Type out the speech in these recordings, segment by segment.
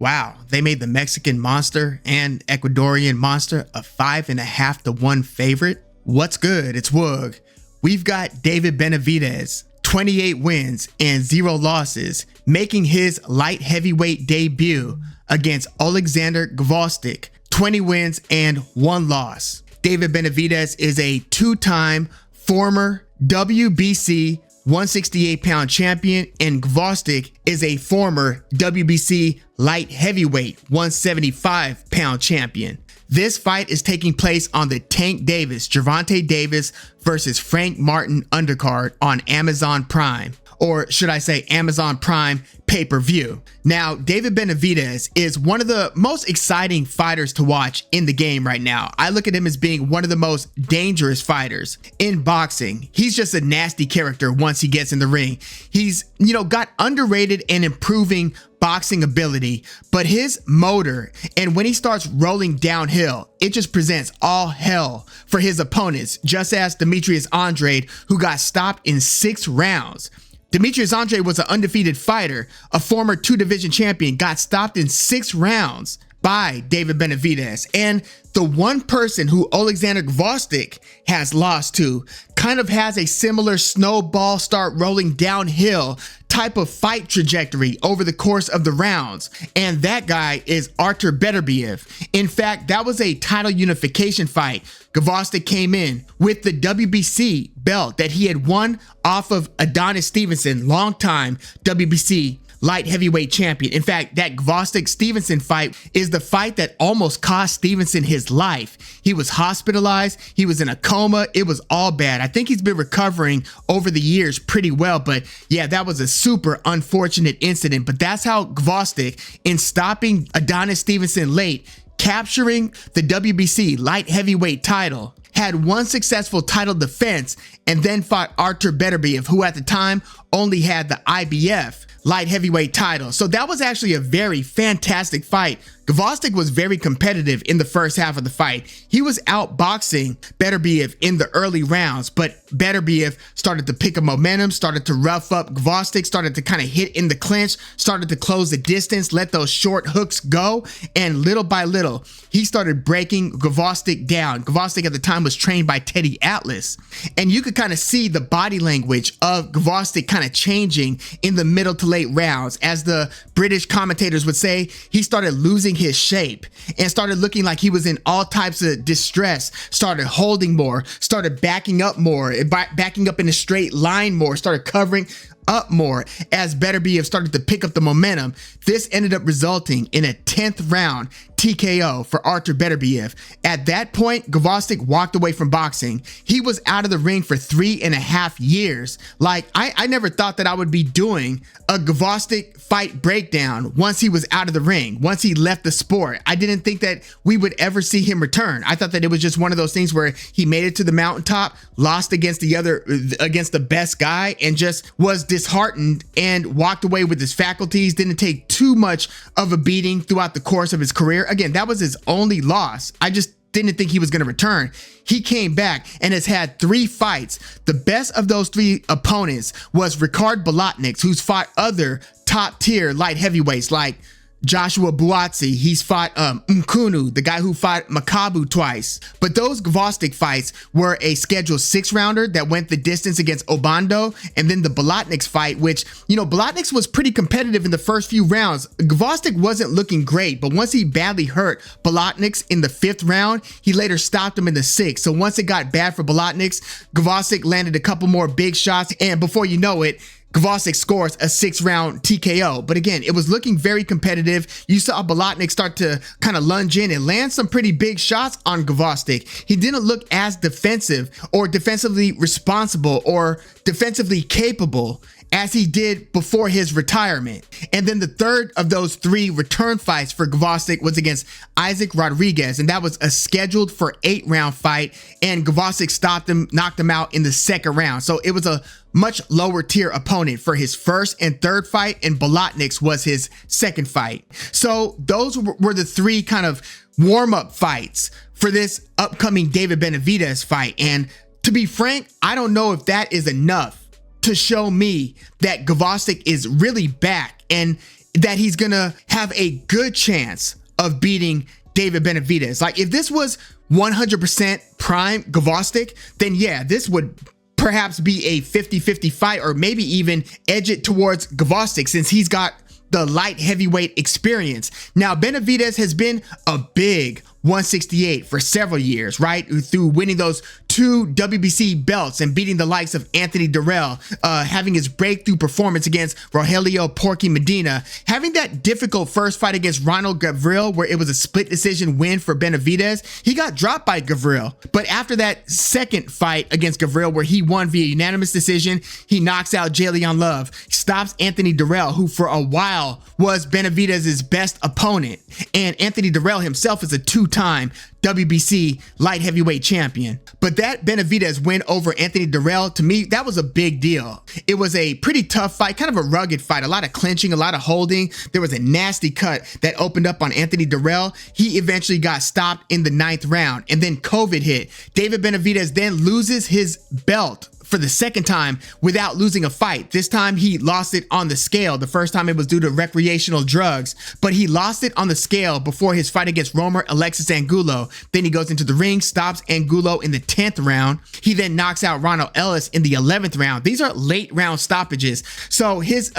Wow, they made the Mexican Monster and Ecuadorian Monster a 5.5 to 1 favorite. What's good? It's Woog. We've got David Benavidez, 28 wins and 0 losses, making his light heavyweight debut against Oleksandr Gvozdyk, 20 wins and 1 loss. David Benavidez is a 2-time former WBC 168-pound champion, and Gvozdyk is a former WBC light heavyweight 175-pound champion. This fight is taking place on the Tank Davis, Gervonta Davis versus Frank Martin undercard on Amazon Prime, or should I say Amazon Prime pay-per-view. Now, David Benavidez is one of the most exciting fighters to watch in the game right now. I look at him as being one of the most dangerous fighters in boxing. He's just a nasty character once he gets in the ring. He's, got underrated and improving boxing ability, but his motor, and when he starts rolling downhill, it just presents all hell for his opponents, just as Demetrius Andrade, who got stopped in 6 rounds. Demetrius Andrade was an undefeated fighter, a former 2-division champion, got stopped in 6 rounds by David Benavidez. And the one person who Oleksandr Gvozdyk has lost to kind of has a similar snowball start rolling downhill type of fight trajectory over the course of the rounds, and that guy is Artur Beterbiev. In fact, that was a title unification fight. Gvozdyk came in with the WBC belt that he had won off of Adonis Stevenson, longtime WBC light heavyweight champion. In fact, that Gvozdyk-Stevenson fight is the fight that almost cost Stevenson his life. He was hospitalized. He was in a coma. It was all bad. I think he's been recovering over the years pretty well, but yeah, that was a super unfortunate incident. But that's how Gvozdyk, in stopping Adonis Stevenson late, capturing the WBC light heavyweight title, had one successful title defense, and then fought Artur Beterbiev, who at the time only had the IBF light heavyweight title. So that was actually a very fantastic fight. Gvozdyk was very competitive in the first half of the fight. He was outboxing Beterbiev in the early rounds, but Beterbiev started to pick up momentum, started to rough up Gvozdyk, started to kind of hit in the clinch, started to close the distance, let those short hooks go, and little by little, he started breaking Gvozdyk down. Gvozdyk at the time was trained by Teddy Atlas, and you could kind of see the body language of Gvozdyk kind of changing in the middle to late rounds. As the British commentators would say, he started losing his shape and started looking like he was in all types of distress, started holding more, started backing up more, backing up in a straight line more, started covering up more as Beterbiev started to pick up the momentum. This ended up resulting in a 10th round TKO for Artur Beterbiev. At that point, Gvozdyk walked away from boxing. He was out of the ring for 3.5 years. Like, I never thought that I would be doing a Gvozdyk fight breakdown once he was out of the ring, once he left the sport. I didn't think that we would ever see him return. I thought that it was just one of those things where he made it to the mountaintop, lost against the best guy, and just was disheartened and walked away with his faculties, didn't take too much of a beating throughout the course of his career. Again, that was his only loss. I just didn't think he was going to return. He came back and has had 3 fights. The best of those 3 opponents was Ricard Bolotniks, who's fought other top tier light heavyweights like Joshua Buatsi. He's fought Mkunu, the guy who fought Makabu twice. But those Gvozdyk fights were a scheduled 6-rounder that went the distance against Obando, and then the Bolotniks fight, which, Bolotniks was pretty competitive in the first few rounds. Gvozdyk wasn't looking great, but once he badly hurt Bolotniks in the 5th round, he later stopped him in the 6th. So once it got bad for Bolotniks, Gvozdyk landed a couple more big shots, and before you know it, Gvozdyk scores a 6-round TKO. But again, it was looking very competitive. You saw Bolotniks start to kind of lunge in and land some pretty big shots on Gvozdyk. He didn't look as defensive or defensively responsible or defensively capable as he did before his retirement. And then the third of those 3 return fights for Gvozdyk was against Isaac Rodriguez, and that was a scheduled for 8-round fight, and Gvozdyk stopped him, knocked him out in the 2nd round. So it was a much lower tier opponent for his 1st and 3rd fight, and Bolotniks was his 2nd fight. So those were the 3 kind of warm-up fights for this upcoming David Benavidez fight. And to be frank, I don't know if that is enough to show me that Gvozdyk is really back and that he's gonna have a good chance of beating David Benavidez. Like, if this was 100% prime Gvozdyk, then yeah, this would perhaps be a 50-50 fight, or maybe even edge it towards Gvozdyk since he's got the light heavyweight experience. Now, Benavidez has been a big 168 for several years, right? Through winning those 2 WBC belts and beating the likes of Anthony Durrell, having his breakthrough performance against Rogelio Porky Medina, having that difficult first fight against Ronald Gavril where it was a split decision win for Benavidez. He got dropped by Gavril, but after that second fight against Gavril where he won via unanimous decision, he knocks out Jalen Love, stops Anthony Durrell, who for a while was Benavidez's best opponent, and Anthony Durrell himself is a 2-time WBC light heavyweight champion. But that Benavidez win over Anthony Durrell, to me, that was a big deal. It was a pretty tough fight, kind of a rugged fight, a lot of clinching, a lot of holding. There was a nasty cut that opened up on Anthony Durrell. He eventually got stopped in the 9th round, and then COVID hit. David Benavidez then loses his belt for the second time without losing a fight. This time he lost it on the scale. The first time it was due to recreational drugs, but he lost it on the scale before his fight against Romer Alexis Angulo. Then he goes into the ring, stops Angulo in the 10th round. He then knocks out Ronald Ellis in the 11th round. These are late round stoppages. So his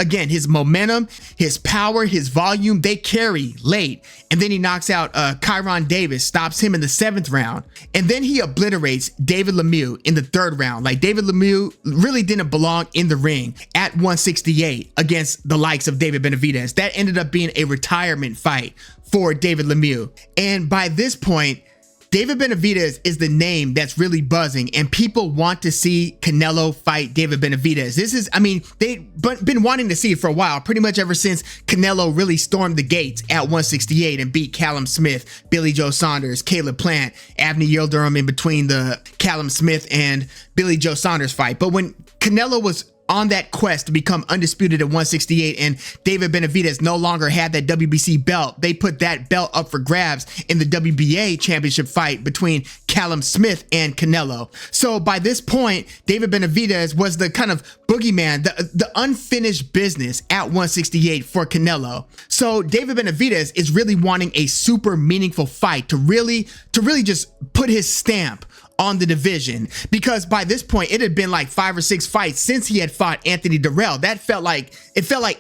momentum, his power, his volume, they carry late. And then he knocks out Kyron Davis, stops him in the 7th round. And then he obliterates David Lemieux in the 3rd round. Like, David Lemieux really didn't belong in the ring at 168 against the likes of David Benavidez. That ended up being a retirement fight for David Lemieux. And by this point, David Benavidez is the name that's really buzzing, and people want to see Canelo fight David Benavidez. This is, I mean, they've been wanting to see it for a while, pretty much ever since Canelo really stormed the gates at 168 and beat Callum Smith, Billy Joe Saunders, Caleb Plant, Avni Yildirim in between the Callum Smith and Billy Joe Saunders fight. But when Canelo was on that quest to become undisputed at 168 and David Benavidez no longer had that WBC belt, they put that belt up for grabs in the WBA championship fight between Callum Smith and Canelo. So by this point, David Benavidez was the kind of boogeyman, the unfinished business at 168 for Canelo. So David Benavidez is really wanting a super meaningful fight to really just put his stamp on the division, because by this point it had been like 5 or 6 fights since he had fought Anthony Durrell. It felt like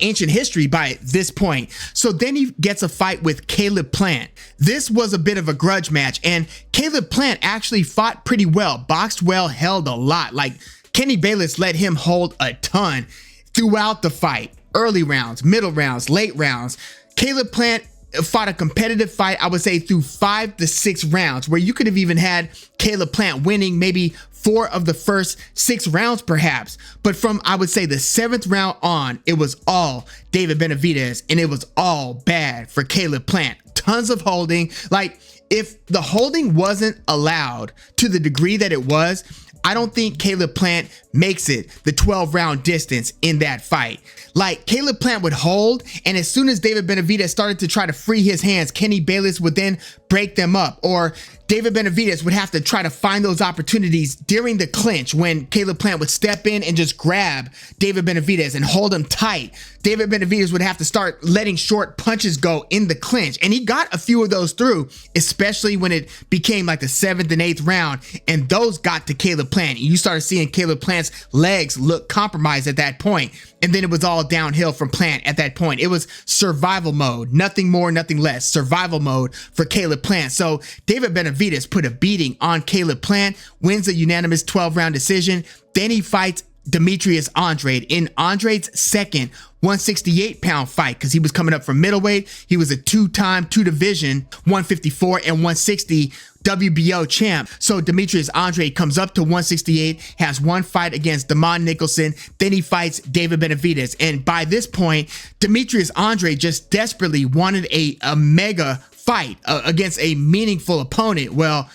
ancient history by this point. So then he gets a fight with Caleb Plant. This was a bit of a grudge match, and Caleb Plant actually fought pretty well, boxed well, held a lot. Like, Kenny Bayless let him hold a ton throughout the fight. Early rounds, middle rounds, late rounds. Caleb Plant fought a competitive fight, I would say, through 5 to 6 rounds, where you could have even had Caleb Plant winning maybe 4 of the first 6 rounds perhaps. But from, I would say, the 7th round on, it was all David Benavidez, and it was all bad for Caleb Plant. Tons of holding. Like, if the holding wasn't allowed to the degree that it was, I don't think Caleb Plant makes it the 12-round distance in that fight. Like, Caleb Plant would hold, and as soon as David Benavidez started to try to free his hands, Kenny Bayless would then break them up, or David Benavidez would have to try to find those opportunities during the clinch when Caleb Plant would step in and just grab David Benavidez and hold him tight. David Benavidez would have to start letting short punches go in the clinch, and he got a few of those through, especially when it became like the 7th and 8th round, and those got to Caleb Plant. You started seeing Caleb Plant's legs look compromised at that point, and then it was all downhill from Plant at that point. It was survival mode, nothing more, nothing less. Survival mode for Caleb Plant. So David Benavidez put a beating on Caleb Plant, wins a unanimous 12-round decision. Then he fights Demetrius Andrade in Andrade's second 168-pound fight, because he was coming up from middleweight. He was a 2-time, 2-division, 154 and 160 WBO champ. So Demetrius Andrade comes up to 168, has one fight against Damon Nicholson, then he fights David Benavidez. And by this point, Demetrius Andrade just desperately wanted a mega fight against a meaningful opponent. Well,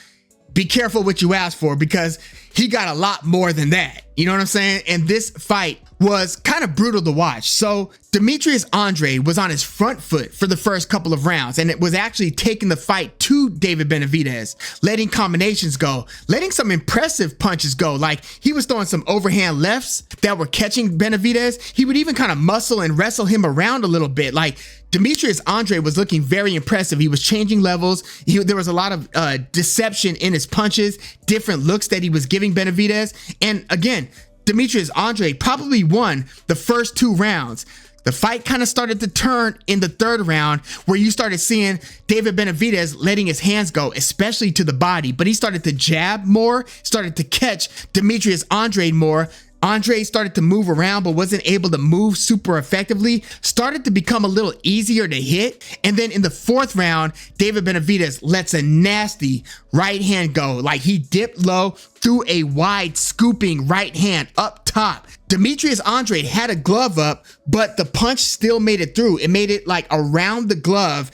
be careful what you ask for, because he got a lot more than that. You know what I'm saying? And this fight was kind of brutal to watch. So Demetrius Andrade was on his front foot for the first couple of rounds, and it was actually taking the fight to David Benavidez, letting combinations go, letting some impressive punches go. Like, he was throwing some overhand lefts that were catching Benavidez. He would even kind of muscle and wrestle him around a little bit. Like, Demetrius Andrade was looking very impressive. He was changing levels. There was a lot of deception in his punches, different looks that he was giving Benavidez. And again, Demetrius Andrade probably won the first 2 rounds. The fight kind of started to turn in the 3rd round, where you started seeing David Benavidez letting his hands go, especially to the body, but he started to jab more, started to catch Demetrius Andrade more. Andrade started to move around, but wasn't able to move super effectively, started to become a little easier to hit. And then in the 4th round, David Benavidez lets a nasty right hand go. Like, he dipped low, threw a wide scooping right hand up top. Demetrius Andrade had a glove up, but the punch still made it through. It made it like around the glove,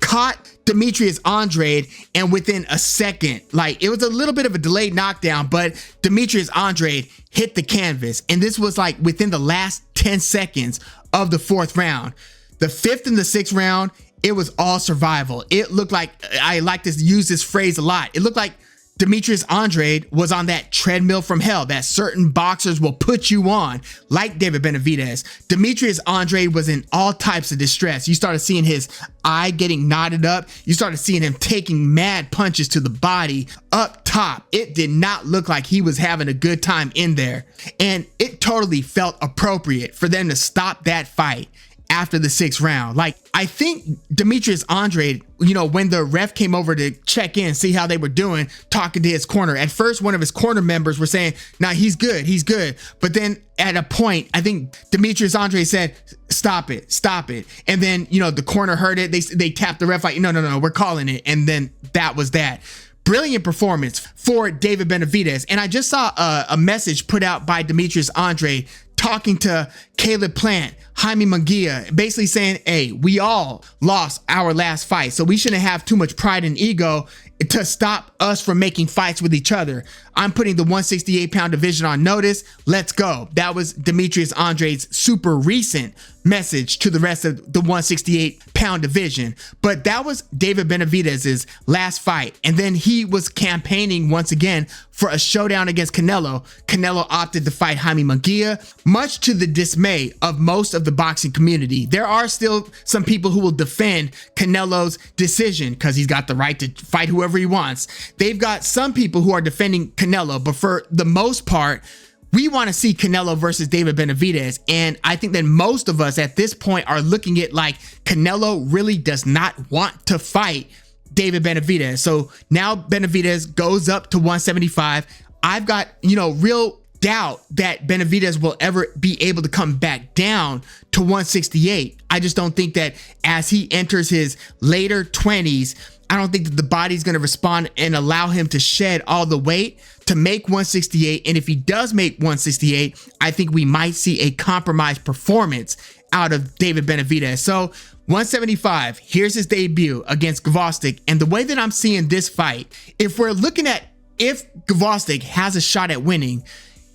caught Demetrius Andrade, and within a second, like, it was a little bit of a delayed knockdown, but Demetrius Andrade hit the canvas. And this was like within the last 10 seconds of the 4th round. The 5th and the 6th round, it was all survival. It looked like, I like to use this phrase a lot, it looked like Demetrius Andrade was on that treadmill from hell that certain boxers will put you on, like David Benavidez. Demetrius Andrade was in all types of distress. You started seeing his eye getting knotted up. You started seeing him taking mad punches to the body up top. It did not look like he was having a good time in there. And it totally felt appropriate for them to stop that fight after the 6th round. Like, I think Demetrius Andrade, you know, when the ref came over to check in, see how they were doing, talking to his corner, at first one of his corner members were saying, nah, he's good. But then at a point, I think Demetrius Andrade said, stop it. And then, you know, the corner heard it. They tapped the ref like, no, we're calling it. And then that was that. Brilliant performance for David Benavidez. And I just saw a message put out by Demetrius Andrade talking to Caleb Plant, Jaime Munguia, basically saying, hey, we all lost our last fight, so we shouldn't have too much pride and ego to stop us from making fights with each other. I'm putting the 168-pound division on notice. Let's go. That was Demetrius Andrade's super recent message to the rest of the 168-pound division. But that was David Benavidez's last fight. And then he was campaigning once again for a showdown against Canelo. Canelo opted to fight Jaime Munguia, much to the dismay of most of the boxing community. There are still some people who will defend Canelo's decision because he's got the right to fight whoever he wants. They've got some people who are defending Canelo, but for the most part, we want to see Canelo versus David Benavidez. And I think that most of us at this point are looking at like Canelo really does not want to fight David Benavidez. So now Benavidez goes up to 175. I've got, real doubt that Benavidez will ever be able to come back down to 168. I just don't think that as he enters his later 20s, I don't think that the body's going to respond and allow him to shed all the weight to make 168. And if he does make 168, I think we might see a compromised performance out of David Benavidez. So 175, here's his debut against Gvozdyk. And the way that I'm seeing this fight, if we're looking at if Gvozdyk has a shot at winning,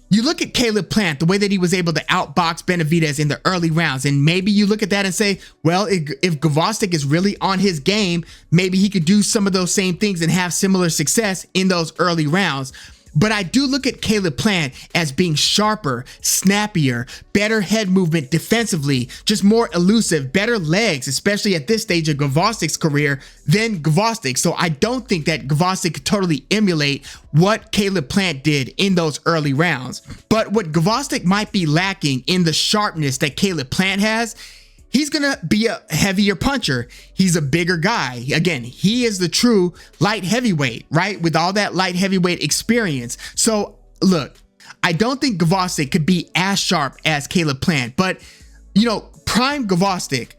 you look at Caleb Plant, the way that he was able to outbox Benavidez in the early rounds, and maybe you look at that and say, well, if Gvozdyk is really on his game, maybe he could do some of those same things and have similar success in those early rounds. But I do look at Caleb Plant as being sharper, snappier, better head movement defensively, just more elusive, better legs, especially at this stage of Gvozdyk's career than Gvozdyk. So I don't think that Gvozdyk could totally emulate what Caleb Plant did in those early rounds. But what Gvozdyk might be lacking in the sharpness that Caleb Plant has, he's going to be a heavier puncher. He's a bigger guy. Again, he is the true light heavyweight, right? With all that light heavyweight experience. So look, I don't think Gvozdyk could be as sharp as Caleb Plant, but prime Gvozdyk,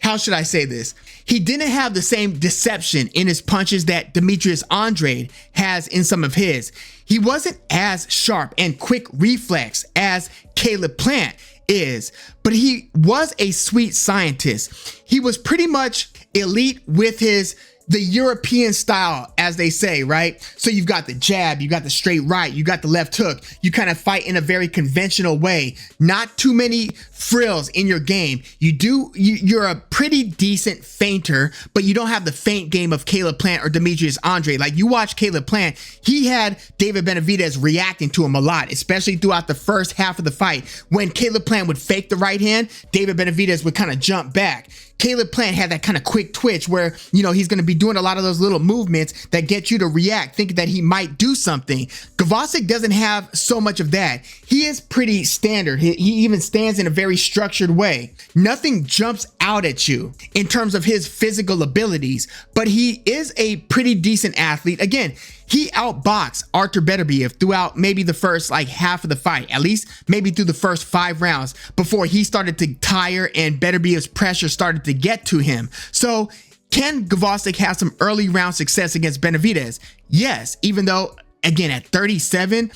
how should I say this? He didn't have the same deception in his punches that Demetrius Andrade has in some of his. He wasn't as sharp and quick reflex as Caleb Plant is, but he was a sweet scientist. He was pretty much elite with his the European style, as they say, right? So you've got the jab, you got the straight right, you got the left hook. You kind of fight in a very conventional way. Not too many frills in your game. You're a pretty decent feinter, but you don't have the feint game of Caleb Plant or Demetrius Andre. Like, you watch Caleb Plant, he had David Benavidez reacting to him a lot, especially throughout the first half of the fight. When Caleb Plant would fake the right hand, David Benavidez would kind of jump back. Caleb Plant had that kind of quick twitch where, he's going to be doing a lot of those little movements that get you to react, thinking that he might do something. Gvozdyk doesn't have so much of that. He is pretty standard. He even stands in a very structured way. Nothing jumps out at you in terms of his physical abilities, but he is a pretty decent athlete. Again, he outboxed Artur Beterbiev throughout maybe the first half of the fight, at least maybe through the first 5 rounds before he started to tire and Beterbiev's pressure started to get to him. So can Gvozdyk have some early round success against Benavidez? Yes, even though, again, at 37,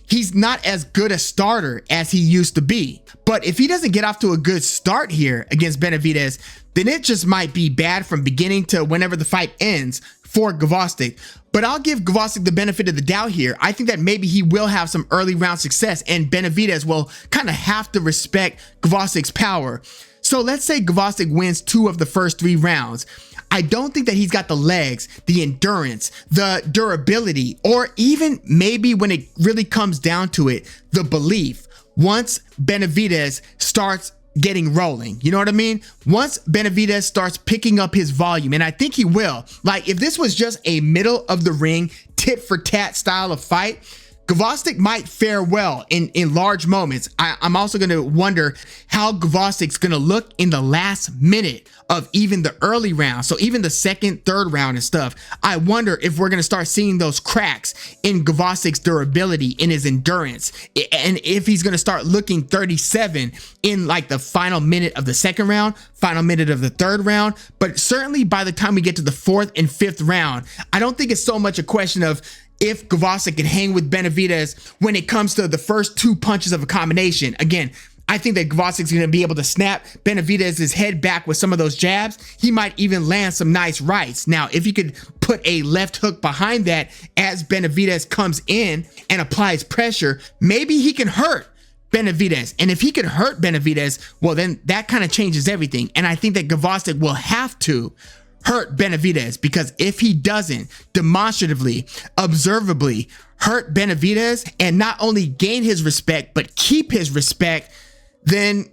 he's not as good a starter as he used to be. But if he doesn't get off to a good start here against Benavidez, then it just might be bad from beginning to whenever the fight ends for Gvozdyk. But I'll give Gvozdyk the benefit of the doubt here. I think that maybe he will have some early round success and Benavidez will kind of have to respect Gvozdyk's power. So let's say Gvozdyk wins 2 of the first 3 rounds. I don't think that he's got the legs, the endurance, the durability, or even maybe when it really comes down to it, the belief. Once Benavidez starts getting rolling, you know what I mean? Once Benavidez starts picking up his volume, and I think he will. Like, if this was just a middle of the ring tit for tat style of fight, Gvozdyk might fare well in large moments. I'm also going to wonder how Gvozdyk's going to look in the last minute of even the early round. So even the second, third round and stuff. I wonder if we're going to start seeing those cracks in Gvozdyk's durability, in his endurance, and if he's going to start looking 37 in the final minute of the second round, final minute of the third round. But certainly by the time we get to the 4th and 5th round, I don't think it's so much a question of if Gvozdyk can hang with Benavidez when it comes to the first 2 punches of a combination. Again, I think that Gvozdyk's going to be able to snap Benavidez's head back with some of those jabs. He might even land some nice rights. Now, if he could put a left hook behind that as Benavidez comes in and applies pressure, maybe he can hurt Benavidez. And if he could hurt Benavidez, well, then that kind of changes everything. And I think that Gvozdyk will have to hurt Benavidez, because if he doesn't demonstratively, observably hurt Benavidez and not only gain his respect, but keep his respect, then,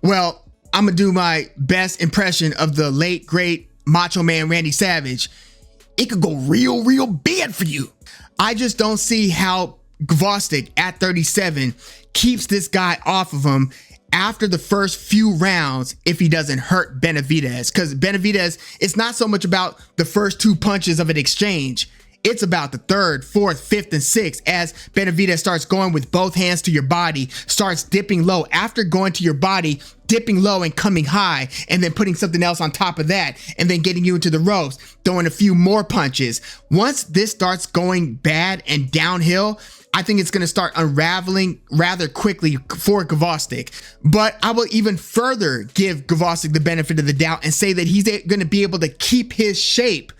well, I'm gonna do my best impression of the late, great Macho Man Randy Savage. It could go real bad for you. I just don't see how Gvozdyk at 37 keeps this guy off of him after the first few rounds if he doesn't hurt Benavidez. Because Benavidez, it's not so much about the first 2 punches of an exchange. It's about the 3rd, 4th, 5th, and 6th as Benavidez starts going with both hands to your body, starts dipping low. After going to your body, dipping low and coming high, and then putting something else on top of that, and then getting you into the ropes, throwing a few more punches. Once this starts going bad and downhill, I think it's going to start unraveling rather quickly for Gvozdyk. But I will even further give Gvozdyk the benefit of the doubt and say that he's going to be able to keep his shape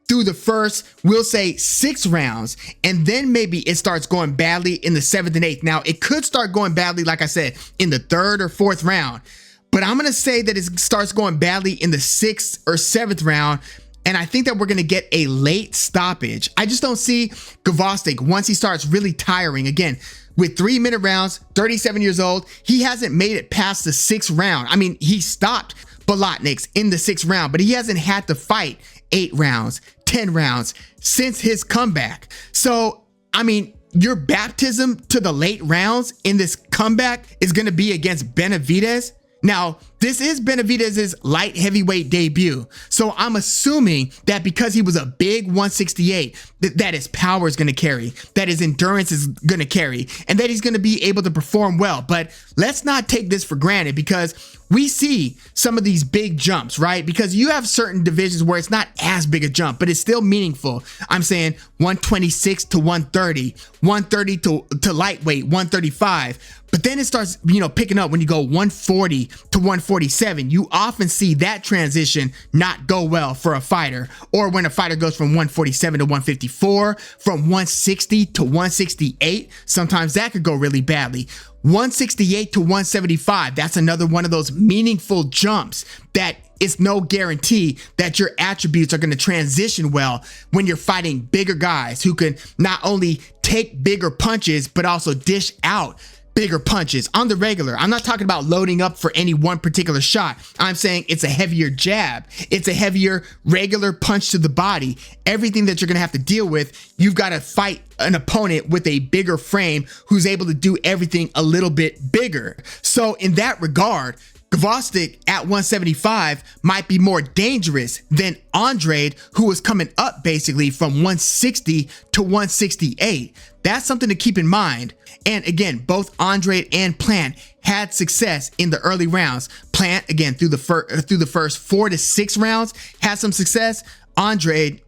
through the first, we'll say 6 rounds, and then maybe it starts going badly in the 7th and 8th. Now, it could start going badly, like I said, in the 3rd or 4th round, but I'm going to say that it starts going badly in the 6th or 7th round. And I think that we're going to get a late stoppage. I just don't see Gvozdyk once he starts really tiring. Again, with 3-minute rounds, 37 years old, he hasn't made it past the 6th round. I mean, he stopped Bolotniks in the 6th round, but he hasn't had to fight 8 rounds, 10 rounds since his comeback. So, I mean, your baptism to the late rounds in this comeback is going to be against Benavidez. Now, this is Benavidez's light heavyweight debut, so I'm assuming that because he was a big 168, that his power is going to carry, that his endurance is going to carry, and that he's going to be able to perform well. But let's not take this for granted, because we see some of these big jumps, right? Because you have certain divisions where it's not as big a jump, but it's still meaningful. I'm saying 126 to 130, 130 to lightweight, 135. But then it starts, picking up when you go 140 to 145. 147, you often see that transition not go well for a fighter. Or when a fighter goes from 147 to 154, from 160 to 168, sometimes that could go really badly. 168 to 175, that's another one of those meaningful jumps that it's no guarantee that your attributes are going to transition well when you're fighting bigger guys who can not only take bigger punches, but also dish out bigger punches on the regular. I'm not talking about loading up for any one particular shot. I'm saying it's a heavier jab. It's a heavier regular punch to the body. Everything that you're going to have to deal with, you've got to fight an opponent with a bigger frame who's able to do everything a little bit bigger. So in that regard, Gvozdyk at 175 might be more dangerous than Andrade, who was coming up basically from 160 to 168. That's something to keep in mind. And again, both Andrade and Plant had success in the early rounds. Plant, again, through the first 4 to 6 rounds, had some success. Andrade,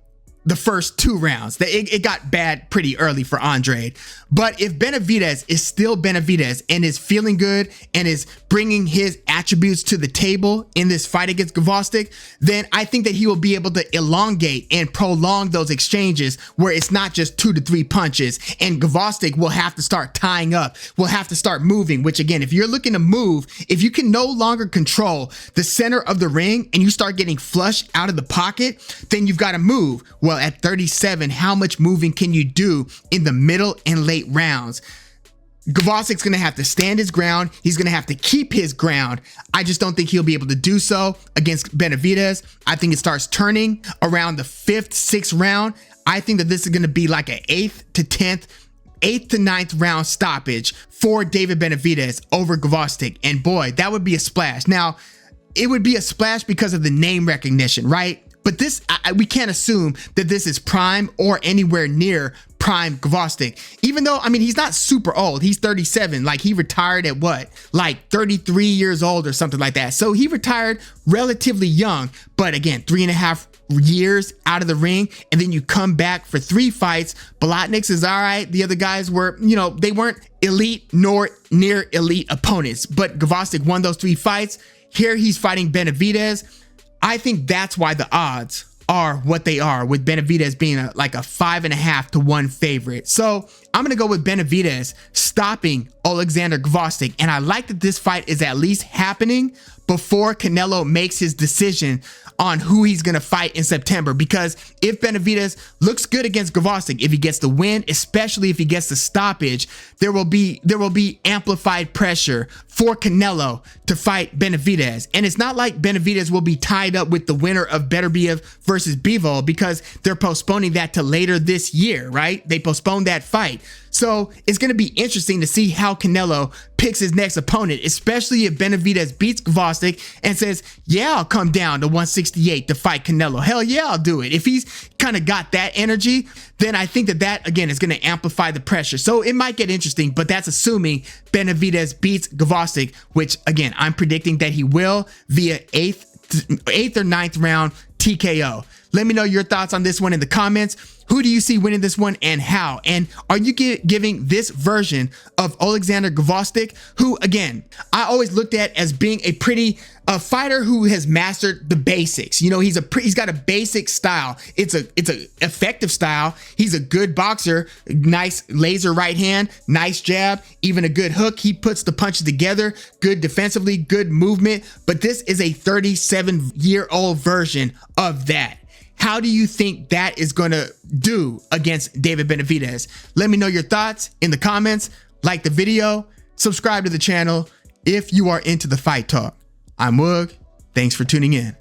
the first 2 rounds. It got bad pretty early for Andrade. But if Benavidez is still Benavidez and is feeling good and is bringing his attributes to the table in this fight against Gvozdyk, then I think that he will be able to elongate and prolong those exchanges where it's not just 2 to 3 punches, and Gvozdyk will have to start tying up, will have to start moving, which again, if you're looking to move, if you can no longer control the center of the ring and you start getting flush out of the pocket, then you've got to move. Well, at 37, how much moving can you do in the middle and late rounds? Gvozdyk's going to have to stand his ground. He's going to have to keep his ground. I just don't think he'll be able to do so against Benavidez. I think it starts turning around the 5th, 6th round. I think that this is going to be like an 8th to 9th round stoppage for David Benavidez over Gvozdyk. And boy, that would be a splash. Now, it would be a splash because of the name recognition, right? But this, we can't assume that this is prime or anywhere near prime Gvozdyk. Even though, I mean, he's not super old. He's 37. Like, he retired at what? Like 33 years old or something like that. So he retired relatively young. But again, 3.5 years out of the ring, and then you come back for 3 fights. Bolotniks is all right. The other guys were, you know, they weren't elite nor near elite opponents. But Gvozdyk won those 3 fights. Here he's fighting Benavidez. I think that's why the odds are what they are, with Benavidez being like a 5.5 to 1 favorite. So I'm gonna go with Benavidez stopping Oleksandr Gvozdyk, and I like that this fight is at least happening before Canelo makes his decision on who he's gonna fight in September. Because if Benavidez looks good against Gvozdyk, if he gets the win, especially if he gets the stoppage, there will be amplified pressure for Canelo to fight Benavidez. And it's not like Benavidez will be tied up with the winner of Beterbiev versus Bivol, because they're postponing that to later this year, right? They postponed that fight. So it's going to be interesting to see how Canelo picks his next opponent, especially if Benavidez beats Gvozdyk and says, yeah, I'll come down to 168 to fight Canelo. Hell yeah, I'll do it. If he's kind of got that energy, then I think that again is going to amplify the pressure. So it might get interesting, but that's assuming Benavidez beats Gvozdyk, which again, I'm predicting that he will via 8th or 9th round TKO. Let me know your thoughts on this one in the comments. Who do you see winning this one and how? And are you giving this version of Oleksandr Gvozdyk, who again, I always looked at as being a fighter who has mastered the basics. You know, he's got a basic style. It's a effective style. He's a good boxer, nice laser right hand, nice jab, even a good hook. He puts the punches together, good defensively, good movement. But this is a 37-year-old version of that. How do you think that is going to do against David Benavidez? Let me know your thoughts in the comments. Like the video, subscribe to the channel if you are into the fight talk. I'm Woog. Thanks for tuning in.